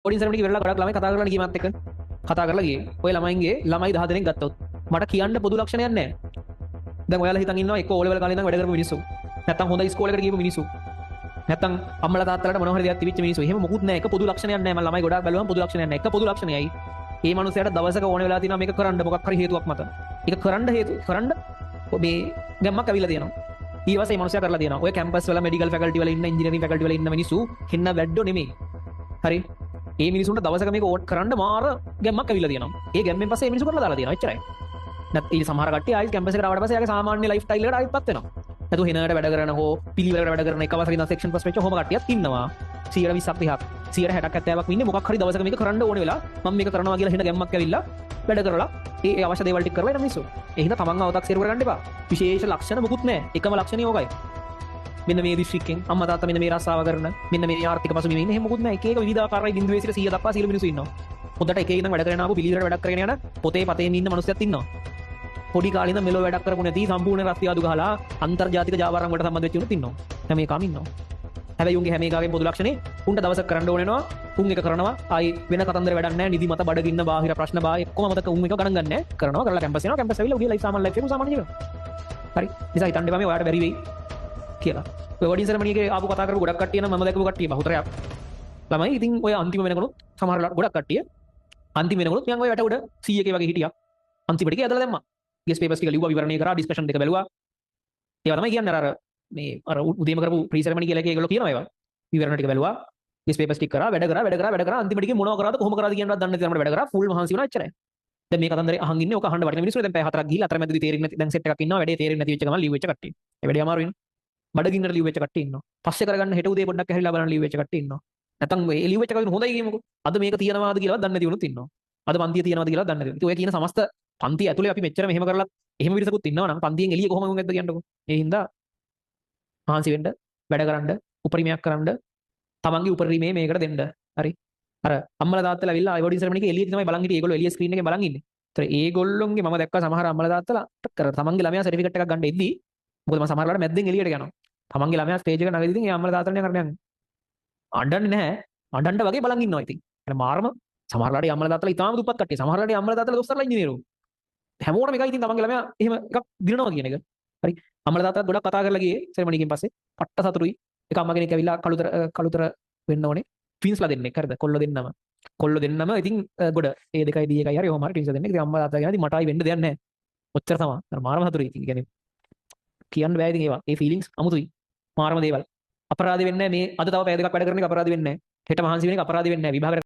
පොඩි සරමණික වෙරලා ගොඩක් ළමයි කතා කරලා ගියේ මාත් එක්ක. කතා කරලා ගියේ. ඔය ළමයින්ගේ ළමයි 10 දෙනෙක් ගත්තොත් මට කියන්න පොදු ලක්ෂණයක් නැහැ. දැන් ඔයාලා හිතන් ඉන්නවා එක්ක ඕ ලෙවල් කාලේ ඉඳන් වැඩ කරපු මිනිස්සු. නැත්තම් හොඳ ඉස්කෝලේකට ගියපු මිනිස්සු. නැත්තම් අම්මලා තාත්තලාට මොනවා හරි දෙයක් තිබිච්ච මිනිස්සු. එහෙම මොකුත් නැහැ. එක පොදු ලක්ෂණයක් නැහැ. මම ළමයි ගොඩාක් බැලුවම පොදු ලක්ෂණයක් නැහැ. එක පොදු ලක්ෂණයයි. මේ මනුස්සයාට දවසක ඕන වෙලා තියෙනවා මේක කරන්න මොකක් හරි හේතුවක් මත. ඒක කරන්න මේ ගැම්මක් ඇවිල්ලා තියෙනවා. ඊවසේ මේ මනුස්සයා කරලා තියෙනවා. ඔය කැම්පස් වල මෙඩිකල් ෆැකල්ටි වල ඉන්න ඉන්ජිනියරින් ෆැකල්ටි වල ඉන්න මිනිස්සු හෙන්න වැඩෝ නෙමෙයි. හරි. ඒ මිනිසුන්ට දවසක මේක ඕට් කරන්න මාර ගැම්මක් ඇවිල්ලා තියෙනවා. ඒ ගැම්මෙන් පස්සේ මේ මිනිස්සු කරලා දාලා තියෙනවා. එච්චරයි. නැත්නම් ඊ සමහර කට්ටිය ආයෙත් කැම්පස් එකට ආවට පස්සේ යාගේ සාමාන්‍ය ලයිෆ් ස්ටයිල් එකට ආයෙත්පත් වෙනවා. නැතු හෙනකට වැඩ කරන හෝ පිළිවෙලකට වැඩ කරන එක අවසරින් සෙක්ෂන් පස් වෙච්ච හොම කට්ටියක් ඉන්නවා. 120ක් 30ක් 160ක් 70ක් ඉන්නේ මොකක් හරි දවසක මේක කරන්න ඕනේ වෙලා මම මේක කරනවා කියලා හෙන ගැම්මක් ඇවිල්ලා වැඩ කරලා ඒ අවශ්‍ය දේවල් ටික කරලා එන මිනිස්සු. ඒ හින්දා තමන්ව අවතක් සේරු කරගන්න එපා. විශේෂ ලක්ෂණ මොකුත් නැහැ. එකම ලක්ෂණය ඕකයි. මෙන්න මේ දිස්ත්‍රික්කෙන් අම්මා තාත්තා මෙන්න මේ රස්සාව කරන මෙන්න මේ ආර්ථික පසුබිම ඉන්නේ එහෙම මොකුත් නැහැ. එක එක විවිධාකාරයි 0 සිට 100 දක්වා සීල මිනිස්සු ඉන්නවා. හොඳට එක එක ඉඳන් වැඩ කරගෙන ආපු පිළිවෙලට වැඩක් කරගෙන යන පොතේ පතේ ඉන්න මිනිස්සුත් ඉන්නවා. පොඩි කාලේ ඉඳන් මෙලෝ වැඩක් කරපු නැති සම්පූර්ණ රස්තියාදු ගහලා අන්තර්ජාතික ජාවාරම් වලට සම්බන්ධ වෙච්ච උනුත් ඉන්නවා. හැම එකම ඉන්නවා. හැබැයි උන්ගේ හැම එකකගේ පොදු ලක්ෂණේ උන්ට දවසක් කරන්න ඕන වෙනවා. උන් එක කරනවා. ආයි වෙන කතන්දර වැඩක් නැහැ. නිදි මත බඩගින්න බාහිර ප්‍රශ්න බාහිර ඔක්කොම මතක උන් එක ගණන් ගන්න නැහැ. කරනවා කරලා කැම්පස් යනවා. කැම්පස් ඇවිල්ලා උගේ ලයිෆ් සාමාන්‍ය ලයිෆ් එක සාමාන්‍ය ජීවිතය. හරි. නිසා හිතන්න එපා මේ ඔයාලට බැරි වෙයි කියලා. ඔය වෙඩින් සෙරමනියේ ආපු කතා කරපු ගොඩක් කට්ටිය නම් මම දැකපු කට්ටිය බහුතරයක් ළමයි. ඉතින් ඔය අන්තිම වෙනකොනුත් සමහරවල් ගොඩක් කට්ටිය අන්තිම වෙනකොනුත් මම ඔය වැට උඩ 100 කේ වගේ හිටියා. අන්තිමට ගියා ඇදලා දැම්මා. ගෙස් පේපර්ස් ටික ලිව්වා විවරණය කරා ඩිස්කෂන් දෙක බැලුවා. ඒවා තමයි කියන්නේ අර මේ අර උදේම කරපු ප්‍රී සෙරමනි කියලා එකේ ඒගොල්ලෝ කියනවා ඒවා. විවරණ ටික බැලුවා. ගෙස් පේපර්ස් ටික කරා වැඩ කරා අන්තිමට ගිහින් මොනව කරාද කොහොම කරාද කියනවත් දන්නේ නැති තරමට වැඩ කරා ෆුල් මහන්සි වුණා එච්චරයි. දැන් මේ කතන්දරේ අහන් ඉන්නේ ඔක අහන්න වටින මිනිස්සු දැන් පැය 4ක් ගිහිල්ලා අතරමැදදී තේරෙන්නේ නැති දැන් සෙට් එකක් ඉන්නවා වැඩේ තේරෙන්නේ නැති වෙච්ච ගමන් ලිව් වෙච්ච කට්ටිය. ඒ වැඩේ අමාරු වෙන. බඩගින්නට ලිව් වෙච්ච කට්ටිය ඉන්නවා. පස්සේ කරගන්න හෙට උදේ පොඩ්ඩක් ඇහැරිලා බලන්න ලිව් වෙච්ච කට්ටිය ඉන්නවා. නැත්තම් මේ ලිව් වෙච්ච කට්ටිය හොඳයි කියමුකෝ. අද මේක තියනවාද කියලාවත් දන්නේ නැති උනුත් ඉන්නවා. අද පන්තිය තියනවාද කියලාවත් දන්නේ නැති. ඉතින් ඔය කියන සමස්ත පන්තිය ඇතුලේ අපි මෙච්චර මෙහෙම කරලා එහෙම විරසකුත් ඉන්නවා නම් පන්තියෙන් එළිය කොහොම වුණාද කියන්නකෝ. ඒ හින්දා මහන්සි වෙන්න වැඩ කරන්න උපරිමයක් කරන්න තමන්ගේ උපරිමයේ මේකට දෙන්න. හරි. අර අම්මලා තාත්තලා ඇවිල්ලා අයවඩින් සෙරමනිකේ එළිය තමයි බලන් හිටියේ. ඒගොල්ලෝ එළිය ස්ක්‍රීන් එකෙන් බලන් ඉන්නේ. ඒතර ඒගොල්ලොන්ගේ මම දැක්කා සමහර අම්මලා තාත්තලා කර තමන්ගේ ළමයා සර්ටිෆිකේට් එකක් ගන්න එද්දී මොකද මම සමහරලාට මැද්දෙන් එළියට යනවා. තමන්ගේ ළමයා ස්ටේජ් එක නගදී ඉතින් ඒ අම්මලා තාත්තලා කරන්නේ යන්නේ. අඬන්නේ නැහැ. අඬන්න වගේ බලන් ඉන්නවා ඉතින්. අර මාරම සමහරලාට ඒ අම්මලා තාත්තලා ඉතාලම දුප්පත් කට්ටිය. සමහරලාට ඒ අම්මලා තාත්තලා දොස්තරලා ඉංජිනේරු. හැමෝටම එකයි ඉතින් තමන්ගේ ළමයා එහෙම එකක් දිනනවා කියන එක. හරි. අම්මලා තාත්තලා ගොඩක් කතා කරලා ගියේ සෙරමනිකෙන් පස්සේ. පට්ට සතුටුයි. එක අම්මා කෙනෙක් ඇවිල්ලා කළුතර වෙන්න ඕනේ. ට්වින්ස්ලා දෙන්නෙක් හරිද? කොල්ලෝ දෙන්නම ඉතින් ගොඩ ඒ 2යි D 1යි හරි ඔහොම හරි ට්වින්ස්ලා දෙන්නෙක්. ඉතින් අම්මලා තාත්තා කියනවා ඉතින් මට ආයි වෙන්න දෙයක් නැහැ. ඔච්චර තමයි. අර මාරම සතුටුයි. ඉතින් කියන්නේ කියන්න බෑ ඉතින් ඒවා. ඒ ෆීලිංස් අමුතුයි. මාරම දේවල්. අපරාධ වෙන්නේ නැහැ මේ අද තව පැය දෙකක් වැඩ කරන එක අපරාධ වෙන්නේ නැහැ. හෙට මහන්සි වෙන එක අපරාධ වෙන්නේ නැහැ. විභාග